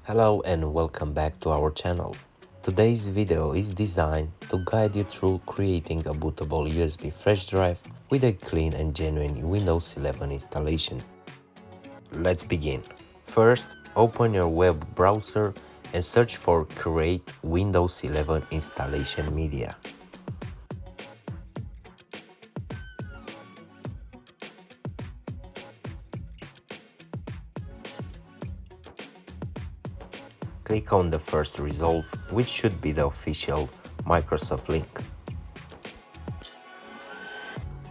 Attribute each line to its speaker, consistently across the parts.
Speaker 1: Hello and welcome back to our channel. Today's video is designed to guide you through creating a bootable USB flash drive with a clean and genuine Windows 11 installation. Let's begin. First, open your web browser and search for Create Windows 11 Installation Media. Click on the first result, which should be the official Microsoft link.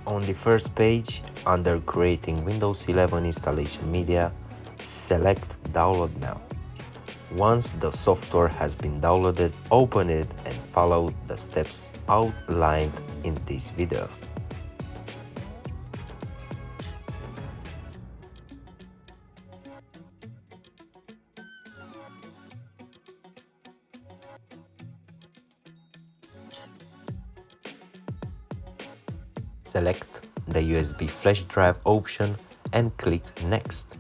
Speaker 1: On the first page, under Creating Windows 11 Installation Media, select Download Now. Once the software has been downloaded, open it and follow the steps outlined in this video. Select the USB flash drive option and click Next.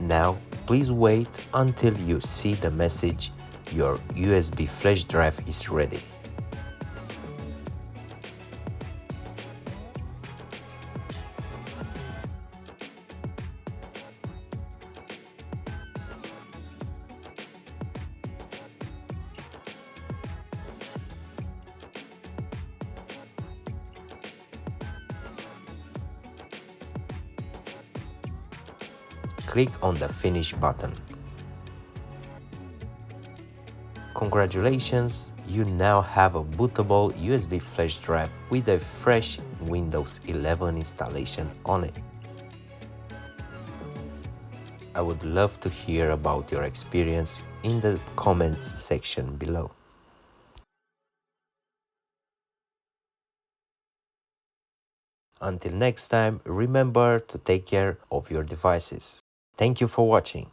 Speaker 1: Now, please wait until you see the message "Your USB flash drive is ready." Click on the Finish button. Congratulations, you now have a bootable USB flash drive with a fresh Windows 11 installation on it. I would love to hear about your experience in the comments section below. Until next time, remember to take care of your devices. Thank you for watching.